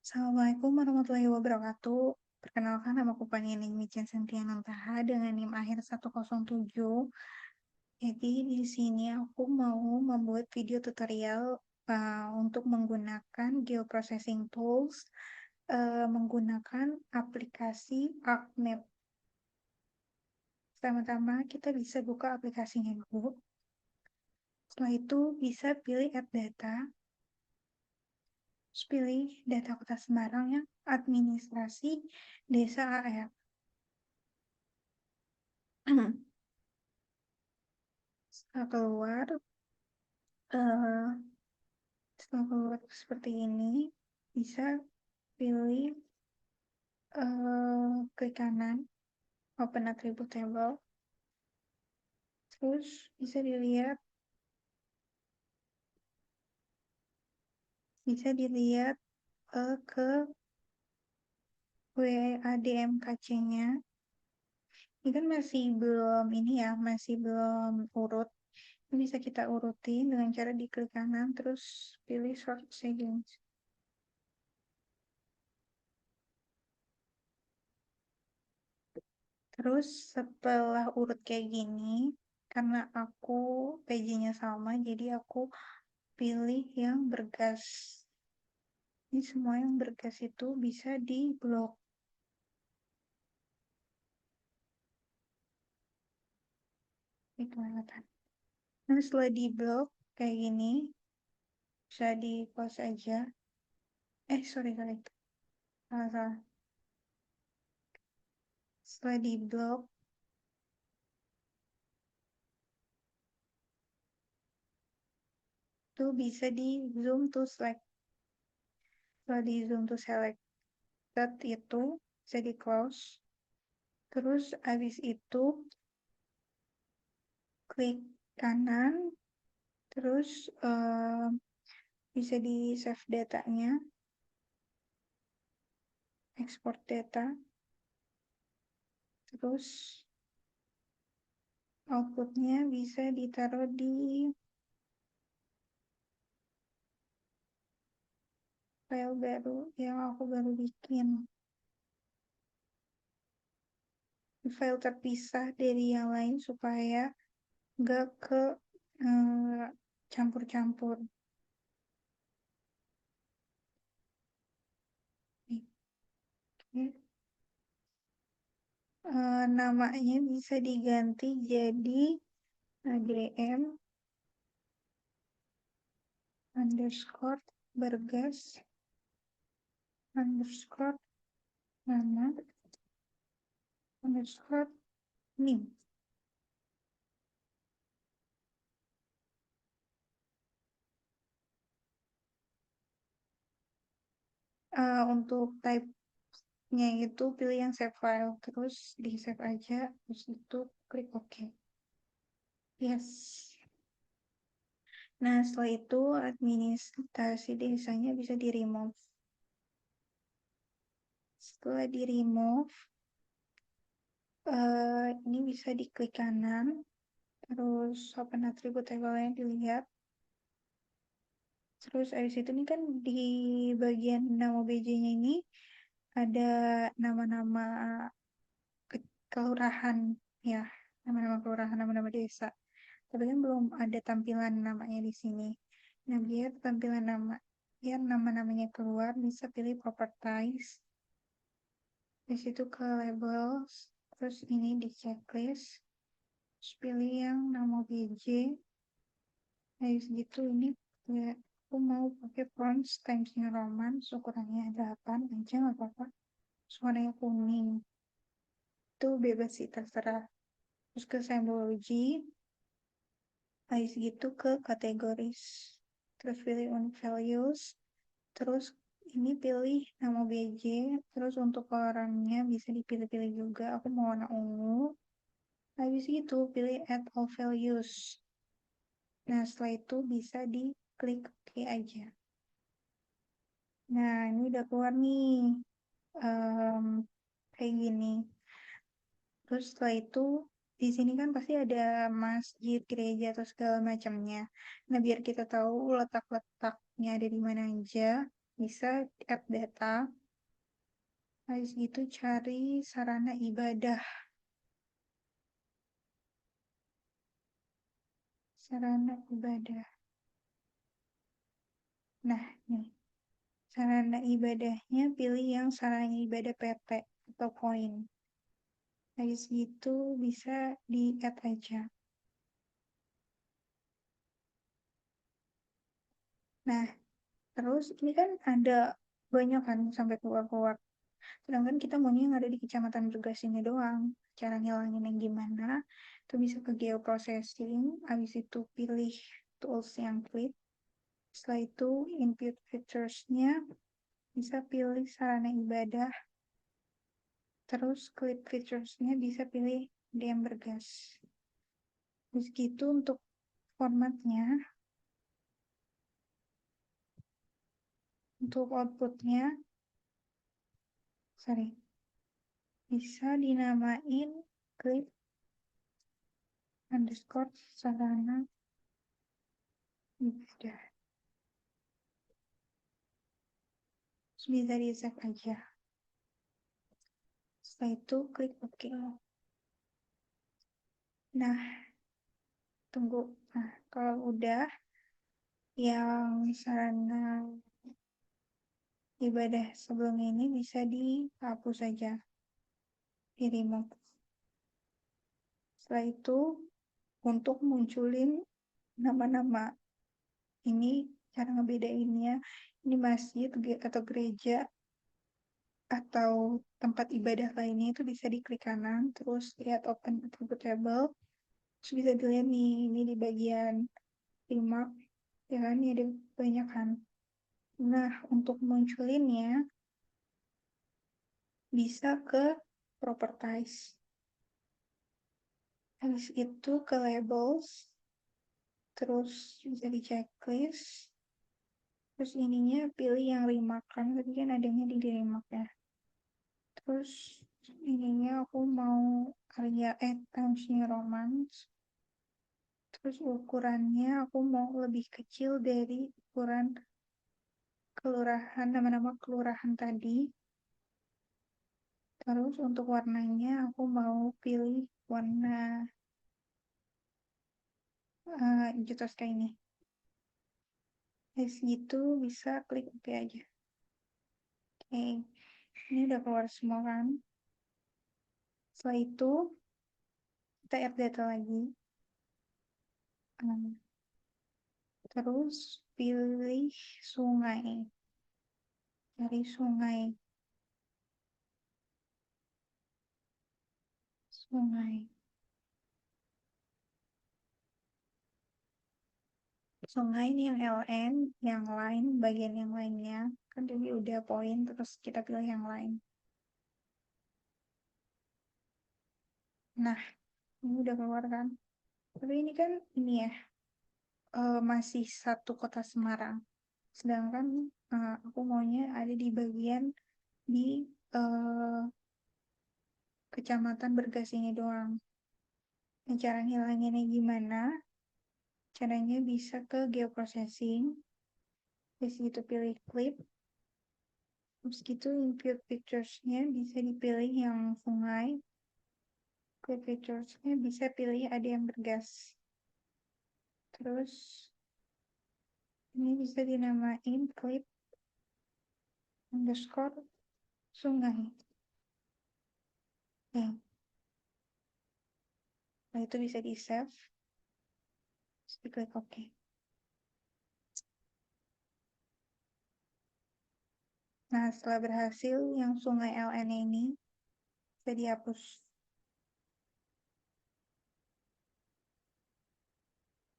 Assalamualaikum warahmatullahi wabarakatuh. Perkenalkan, nama aku Panining Micen Sentiana Taha dengan NIM akhir 107. Jadi di sini aku mau membuat video tutorial untuk menggunakan geoprocessing tools menggunakan aplikasi ArcMap. Pertama-tama kita bisa buka aplikasinya dulu. Setelah itu bisa pilih add data. Terus pilih data kota Semarang yang administrasi desa AR. Eh, setelah keluar seperti ini, bisa pilih klik kanan, open attribute table, terus bisa dilihat ke WADMKC-nya. Ini kan masih belum urut. Ini bisa kita urutin dengan cara diklik kanan, terus pilih sort settings. Terus setelah urut kayak gini, karena aku PJ-nya sama, jadi aku pilih yang bergas. Ini semua yang bergas itu bisa di blok. Nah, setelah di blok kayak gini, bisa di close aja. Sorry. Salah. Setelah di blok, tuh bisa di zoom to select. Setelah di zoom to select itu bisa di close. Terus habis itu klik kanan, terus bisa di save datanya, export data, terus outputnya bisa ditaruh di file baru yang aku baru bikin. File terpisah dari yang lain supaya nggak ke campur-campur. Namanya bisa diganti jadi ADM underscore bergas underscore nama underscore nim. Untuk type-nya itu pilih yang save file, terus di save aja, terus itu klik OK. Yes. Nah, setelah itu administrasi desanya bisa di remove. Setelah di remove, ini bisa diklik kanan, terus open attribute table-nya dilihat. Terus abis itu nih kan di bagian nama BJ-nya ini ada nama-nama kelurahan ya, nama-nama kelurahan, nama-nama desa. Tapi kan belum ada tampilan namanya di sini. Nah, biar tampilan nama-namanya keluar, bisa pilih properties. Di situ ke labels, terus ini di checklist, terus pilih yang nama BJ. Habis gitu ini ya, aku mau pakai font Times New Roman, ukurannya 8 aja nggak apa-apa. Warnanya kuning. Itu bebas sih, terserah. Terus ke symbology, habis gitu ke kategoris. Terus pilih unique values, terus ini pilih nama BJ, terus untuk orangnya bisa dipilih-pilih juga. Aku mau warna ungu. Habis itu pilih add all values. Nah, setelah itu bisa diklik OK aja. Nah, ini udah keluar nih. Kayak gini. Terus setelah itu di sini kan pasti ada masjid, gereja atau segala macamnya. Nah, biar kita tahu letak-letaknya ada di mana aja, bisa add data, habis itu cari sarana ibadah. Sarana ibadah. Nah, nih. Sarana ibadahnya pilih yang sarana ibadah PT atau poin. Habis itu bisa di-add aja. Nah, terus ini kan ada banyak kan sampai keluar-keluar. Sedangkan kita maunya yang ada di kecamatan Bergas ini doang. Cara ngilanginnya gimana? Itu bisa ke geoprocessing, habis itu pilih tools yang klik. Setelah itu input features-nya bisa pilih sarana ibadah. Terus klik features-nya bisa pilih DM Bergas. Terus gitu untuk formatnya, untuk outputnya, bisa dinamain clip underscore sarana ibadah. Terus bisa di save aja. Setelah itu klik OK. Nah, tunggu. Nah, kalau udah yang sarana ibadah sebelumnya ini bisa dihapus saja, di remove. Setelah itu untuk munculin nama-nama ini, cara ngebedainnya, ini masjid atau gereja atau tempat ibadah lainnya itu bisa diklik kanan, terus lihat open attribute table, terus bisa dilihat nih, ini di bagian remark, ya kan, ini ada banyak kan. Nah, untuk munculinnya bisa ke properties, habis itu ke labels, terus bisa di checklist, terus ininya pilih yang remark kan, tadi kan adanya di remark ya. Terus ininya aku mau kerja Times New Roman. Terus ukurannya aku mau lebih kecil dari ukuran kelurahan, nama-nama kelurahan tadi. Terus untuk warnanya aku mau pilih warna hijau toska ini. Dari gitu bisa klik OK aja. Oke, ini udah keluar semua kan. Setelah itu kita add data lagi. Terus pilih sungai. Cari sungai. Sungai ini yang LN, yang lain, bagian yang lainnya. Kan tadi udah poin, terus kita pilih yang lain. Nah, ini udah keluar kan. Tapi ini kan ini ya, masih satu kota Semarang. Sedangkan aku maunya ada di bagian di kecamatan Bergas ini doang. Nah, cara ngilanginnya gimana? Caranya bisa ke geoprocessing. Terus gitu pilih clip. Terus gitu input pictures-nya bisa dipilih yang sungai. Clip pictures-nya bisa pilih ada yang Bergas. Terus ini bisa dinamain clip underscore sungai. Nah, itu bisa di save. Terus diklik OK. Nah, setelah berhasil yang sungai LN ini bisa dihapus.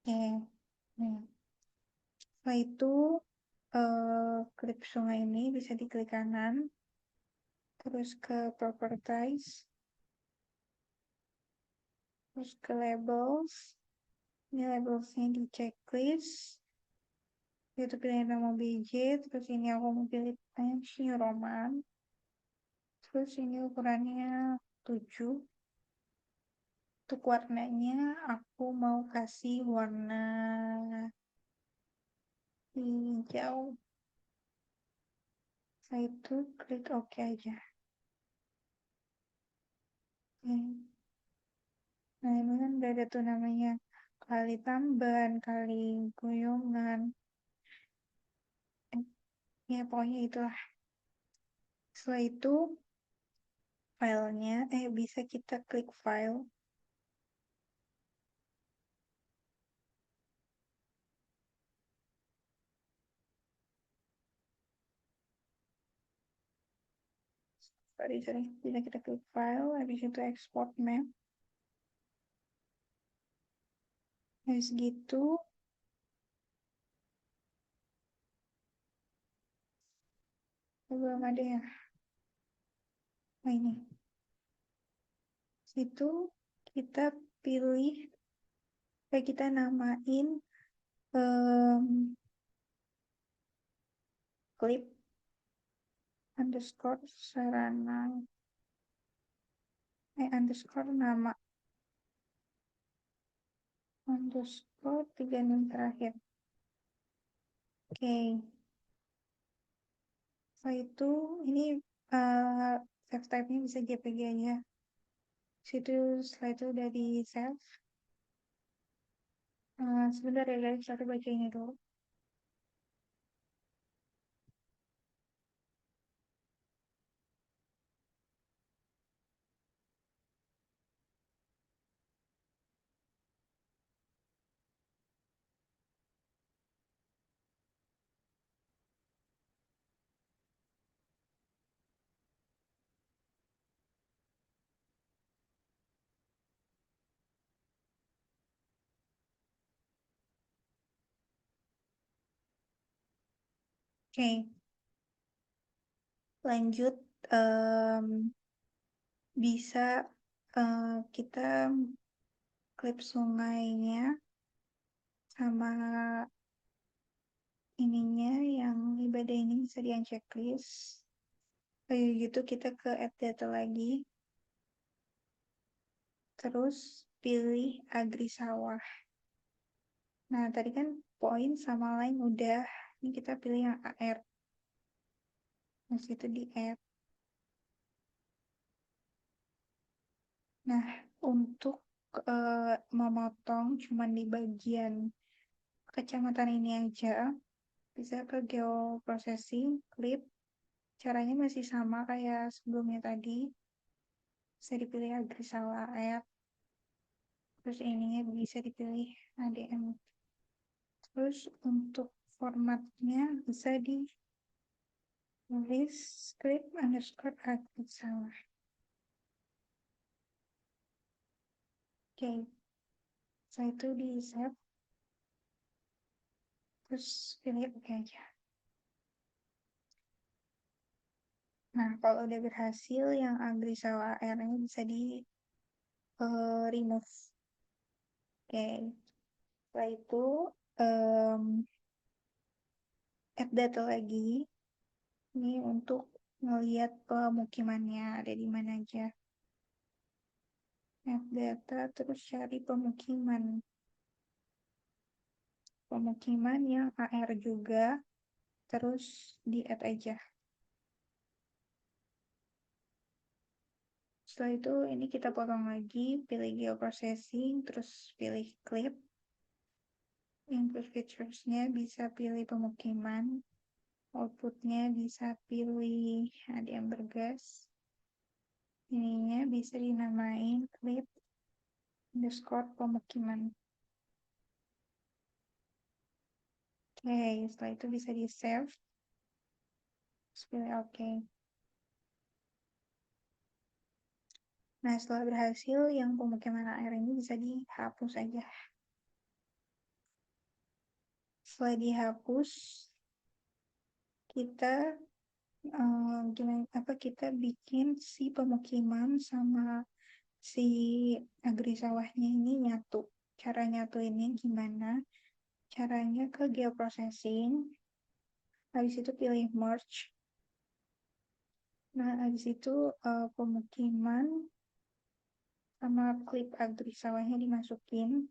Oke. Nah, setelah itu klip sungai ini bisa diklik kanan, terus ke properties, terus ke labels. Ini labelsnya di checklist. Itu pilih nama BJ, terus ini aku mau pilih Times New Roman. Terus ini ukurannya 7. Untuk warnanya aku mau kasih warna hijau. Setelah itu klik OK aja. Oke. Nah ini kan udah ada tuh namanya kali tambahan, kali goyongan. Ya pokoknya itulah. Setelah itu filenya, bisa kita klik file. Sorry, bisa kita klik file, habis itu export map. Habis gitu, belum ada ya. Nah ini, situ kita pilih, kita namain clip underscore sarana, underscore nama, underscore 36 terakhir. Oke. Setelah itu, ini save type-nya bisa JPG aja. Setelah itu udah di save. Sebentar ya guys, aku baca ini dulu. Oke, lanjut. Bisa kita klip sungainya sama ininya yang ibadah ini bisa di checklist. Kayak gitu kita ke add data lagi. Terus pilih agri sawah. Nah, tadi kan poin sama line udah. Ini kita pilih yang AR. Nah, situ di add. Nah, untuk memotong cuman di bagian kecamatan ini aja, bisa ke geoprocessing, clip. Caranya masih sama kayak sebelumnya tadi. Bisa dipilih agri sawah add. Terus ininya bisa dipilih ADM. Terus untuk formatnya bisa di tulis script underscore agri sawah. Oke, setelah itu di save. Terus pilih oke aja. Nah, kalau udah berhasil, yang agri sawah airnya bisa di remove. Oke, setelah itu add data lagi. Ini untuk ngelihat pemukimannya ada di mana aja. Add data, terus cari pemukiman. Pemukiman yang AR juga, terus di add aja. Setelah itu ini kita potong lagi, pilih geoprocessing, terus pilih clip. Input features-nya bisa pilih pemukiman, output-nya bisa pilih ada yang bergas. Ininya bisa dinamain clip underscore pemukiman. Oke, setelah itu bisa di save. Terus pilih oke. Nah, setelah berhasil, yang pemukiman air ini bisa dihapus aja. Setelah dihapus, kita kita bikin si pemukiman sama si agri sawahnya ini nyatu. Cara nyatu ini gimana? Caranya ke geoprocessing, habis itu pilih merge. Nah, habis itu pemukiman sama klip agri sawahnya dimasukin.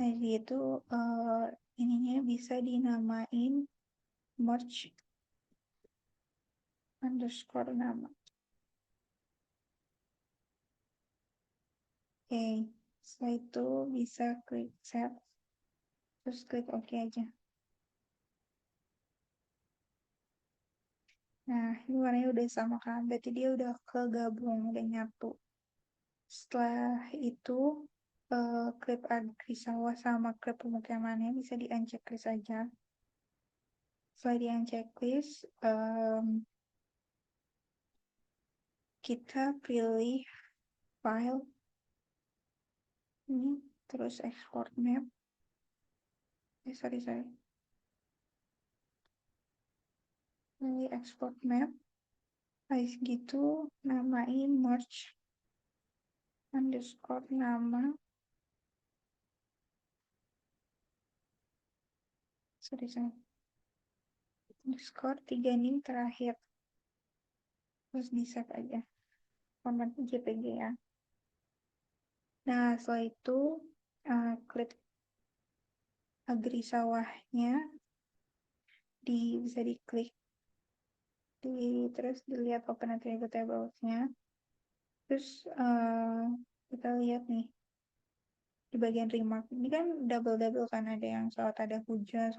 Nah, itu ininya bisa dinamain merge underscore nama. Oke, setelah itu bisa klik save, terus klik OK aja. Nah, ini warnanya udah sama kan, berarti dia udah kegabung, udah nyatu. Setelah itu, klip agrisawa sama klip pemukimannya bisa di-unchecklist aja. Setelah di-unchecklist, kita pilih file ini, terus export map. Sorry. Pilih export map. Habis gitu, namain merge underscore nama. Sorry. Underscore 3 nim terakhir. Terus di save aja. Format JPG ya. Nah, setelah itu, klik agrisawahnya, bisa diklik. Terus dilihat open attribute tables-nya. Terus kita lihat nih, di bagian remark ini kan double kan, ada yang saat ada hujan,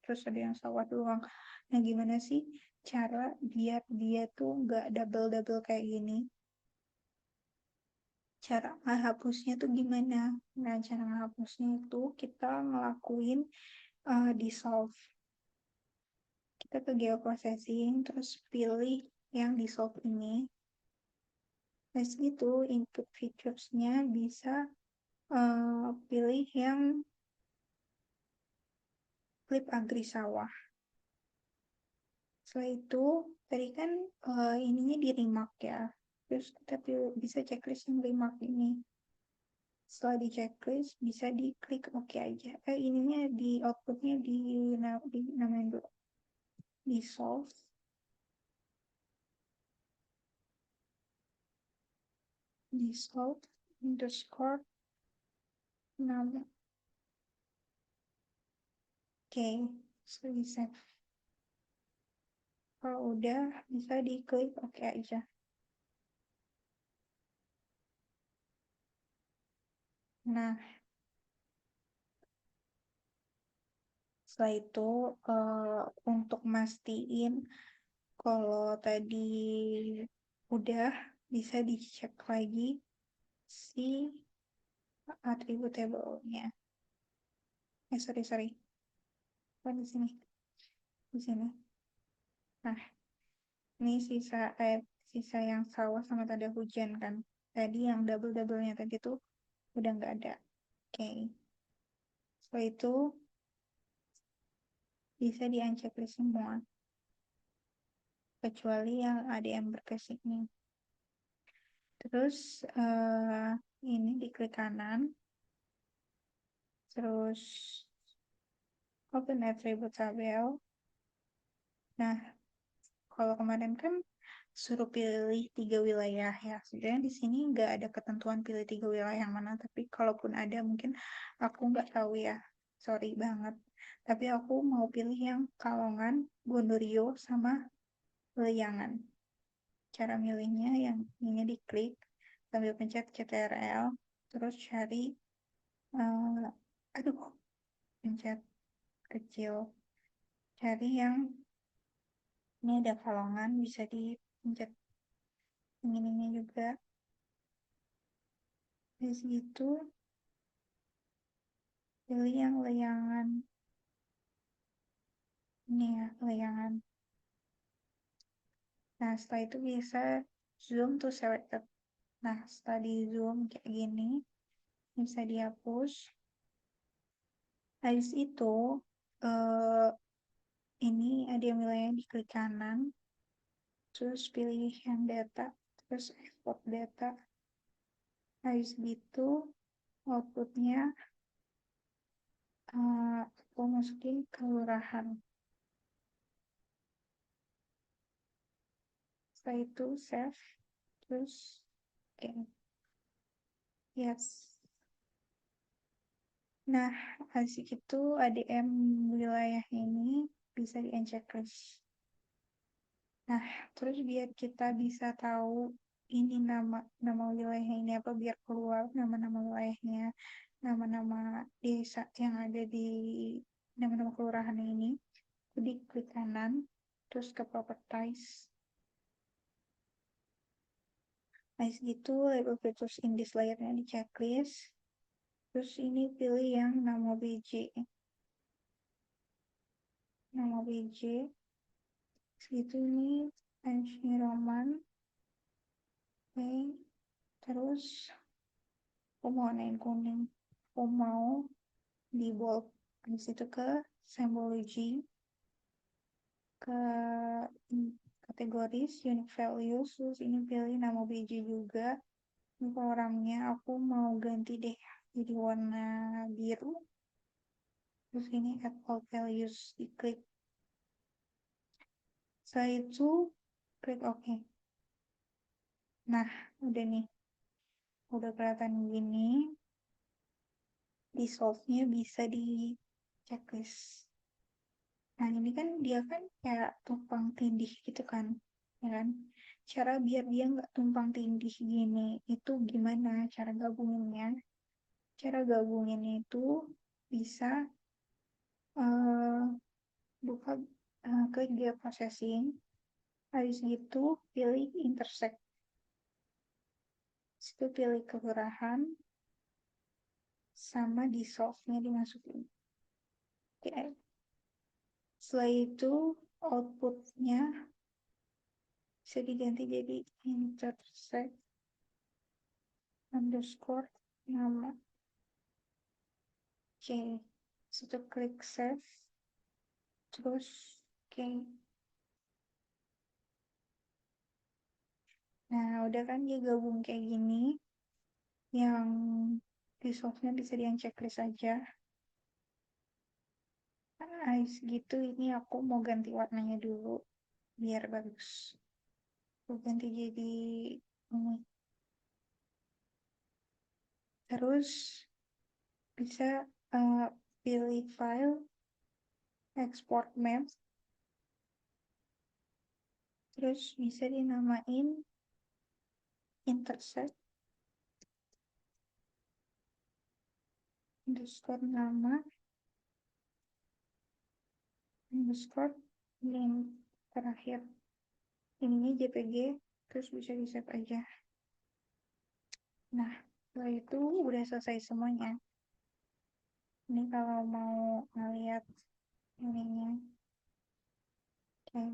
terus ada yang sawah doang. Nah, gimana sih cara biar dia tuh nggak double kayak gini? Cara menghapusnya tuh gimana? Nah, cara menghapusnya itu kita ngelakuin dissolve. Kita ke geoprocessing, terus pilih yang dissolve ini. Terus itu input features-nya bisa pilih yang klip agrisawah. Setelah itu, tadi kan ininya di remark ya. Terus kita bisa checklist yang remark ini. Setelah di checklist, bisa diklik OK aja. Ininya di outputnya namain dulu. Dissolve. Dissolve underscore nama. Oke, so di save. Kalau udah, bisa diklik OK aja. Nah, setelah itu untuk mastiin kalau tadi udah, bisa dicek lagi si atribut table-nya. Sorry. Oh, di sini. Di sini. Nah, ini sisa yang sawah sama tanda hujan kan. Tadi yang double-nya tadi tuh udah nggak ada. Oke. Setelah itu bisa di-unchecklist semua. Kecuali yang ada yang berkasih nih. Terus ini diklik kanan. Terus open attribute tabel. Nah, kalau kemarin kan suruh pilih 3 wilayah ya. Sebenarnya di sini nggak ada ketentuan pilih 3 wilayah yang mana, tapi kalaupun ada mungkin aku nggak tahu ya. Sorry banget. Tapi aku mau pilih yang Kalongan, Gondorio, sama Leyangan. Cara milihnya yang ini diklik sambil pencet CTRL, terus cari, pencet kecil. Cari yang ini ada Kalongan, bisa dipencet ininya juga. Di situ pilih yang Leyangan. Ini ya, Leyangan. Nah, setelah itu bisa zoom to selected. Nah, setelah di zoom kayak gini, bisa dihapus. Habis itu, ini ada yang wilayah di klik kanan, terus pilih yang data, terus export data. Habis gitu, outputnya aku masukin kelurahan. Setelah itu save, terus oke. Yes. Nah, asik itu ADM wilayah ini bisa di-unchecklist. Nah, terus biar kita bisa tahu ini nama wilayahnya ini apa, biar keluar nama-nama wilayahnya, nama-nama desa yang ada di nama-nama kelurahan ini, jadi klik kanan, terus ke properties. Nah, gitu label features in this layer-nya di checklist. Terus ini pilih yang nama BJ. Nama BJ. Segitu ini Times New Roman. Oke. Terus aku mau warnain kuning. Aku mau di bold. Habis itu ke symbology. Ke kategoris, unique values. Terus ini pilih nama BJ juga. Ini orangnya aku mau ganti deh jadi warna biru. Terus ini add all values, diklik. Setelah itu klik OK. Nah, udah nih. Udah kelihatan gini. Dissolve-nya bisa di checklist. Nah, ini kan dia kan kayak tumpang tindih gitu kan. Ya kan? Cara biar dia nggak tumpang tindih gini, itu gimana cara gabunginnya? Cara gabunginnya itu bisa uh, buka ke geoprocessing. Habis itu pilih intersect. Situ pilih kelurahan sama dissolve-nya dimasukin. Oke. Setelah itu output-nya bisa diganti jadi intersect underscore nama. Oke. Situ klik save. Terus oke. Nah, udah kan dia gabung kayak gini. Yang dissolve-nya bisa di checklist aja. Nah, gitu ini aku mau ganti warnanya dulu biar bagus. Aku ganti jadi ini. Terus bisa pilih file, export map, terus bisa dinamain intersect underscore nama underscore link terakhir. Ininya JPG, terus bisa di save aja. Nah, setelah itu udah selesai semuanya. Ini kalau mau ngeliat ininya, oke.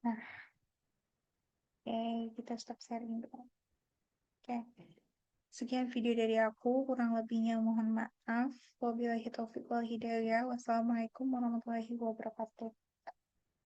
Nah, oke, kita stop sharing dulu. Oke, sekian video dari aku, kurang lebihnya mohon maaf. Wabillahi taufiq wal hidayah. Wassalamualaikum warahmatullahi wabarakatuh.